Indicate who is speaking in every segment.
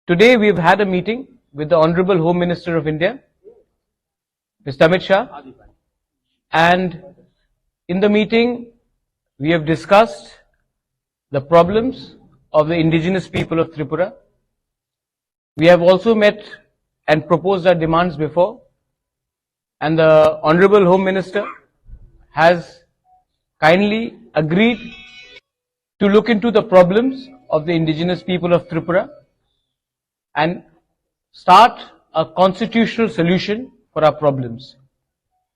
Speaker 1: Today we've had a meeting with the Honorable Home Minister of India, Mr. Amit Shah, and in the meeting we have discussed the problems of the indigenous people of Tripura. We have also met and proposed our demands before, and the Honorable Home Minister has kindly agreed to look into the problems of the indigenous people of Tripura and start a constitutional solution for our problems.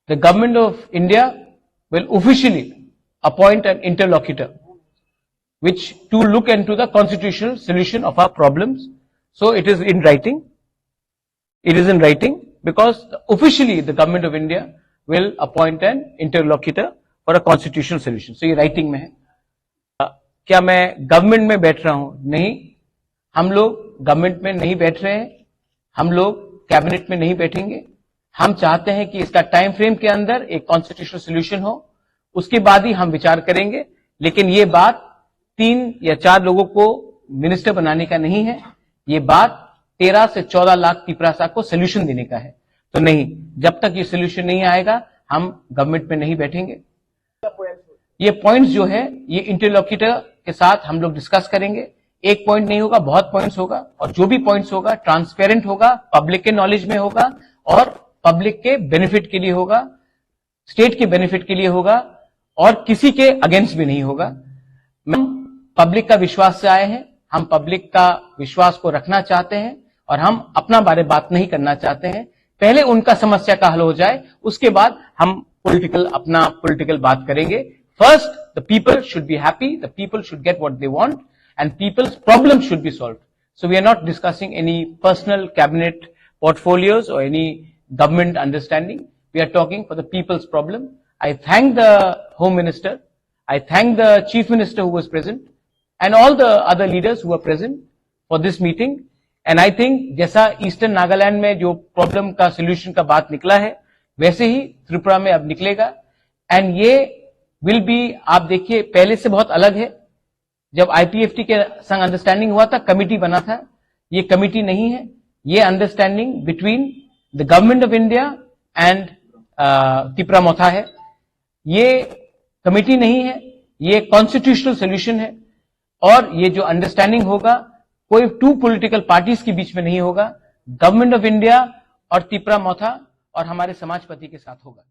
Speaker 1: The Government of India will officially appoint an interlocutor which to look into the constitutional solution of our problems. So it is in writing. It is in writing because officially the Government of India will appoint an interlocutor for a constitutional solution. So ये writing में है. क्या मैं government में बैठ रहा हूं? नहीं, हम लोग गवर्नमेंट में नहीं बैठ रहे हैं, हम लोग कैबिनेट में नहीं बैठेंगे. हम चाहते हैं कि इसका टाइम फ्रेम के अंदर एक कॉन्स्टिट्यूशनल सोल्यूशन हो, उसके बाद ही हम विचार करेंगे. लेकिन ये बात 3 या 4 लोगों को मिनिस्टर बनाने का नहीं है, ये बात 13 से 14 लाख तिपरासा को सोल्यूशन देने का है. तो नहीं, जब तक ये सोल्यूशन नहीं आएगा हम गवर्नमेंट में नहीं बैठेंगे. ये पॉइंट्स जो है ये इंटरलॉक्यूटर के साथ हम लोग डिस्कस करेंगे. एक पॉइंट नहीं होगा, बहुत पॉइंट्स होगा, और जो भी पॉइंट्स होगा ट्रांसपेरेंट होगा, पब्लिक के नॉलेज में होगा और पब्लिक के बेनिफिट के लिए होगा, स्टेट के बेनिफिट के लिए होगा और किसी के अगेंस्ट भी नहीं होगा. हम पब्लिक का विश्वास से आए हैं, हम पब्लिक का विश्वास को रखना चाहते हैं और हम अपना बारे बात नहीं करना चाहते हैं. पहले उनका समस्या का हल हो जाए, उसके बाद हम अपना पॉलिटिकल बात करेंगे. First, the people should be happy, the people should get what they want, and people's problems should be solved. So we are not discussing any personal cabinet portfolios or any government understanding. We are talking for the people's problem. I thank the Home Minister, I thank the Chief Minister who was present, and all the other leaders who were present for this meeting. And I think जैसा eastern Nagaland में जो problem का solution का बात निकला है, वैसे ही त्रिपुरा में अब निकलेगा. एंड ये विल बी, आप देखिए पहले से बहुत अलग है. जब आईपीएफटी के संग अंडरस्टैंडिंग हुआ था, कमिटी बना था, ये कमिटी नहीं है, ये understanding between the government of India and Tripura Motha है. ये कमिटी नहीं है, ये कॉन्स्टिट्यूशनल सोल्यूशन है. और ये जो अंडरस्टैंडिंग होगा कोई 2 पॉलिटिकल पार्टीज के बीच में नहीं होगा, गवर्नमेंट ऑफ इंडिया और त्रिपुरा मोथा और हमारे समाजपति के साथ होगा.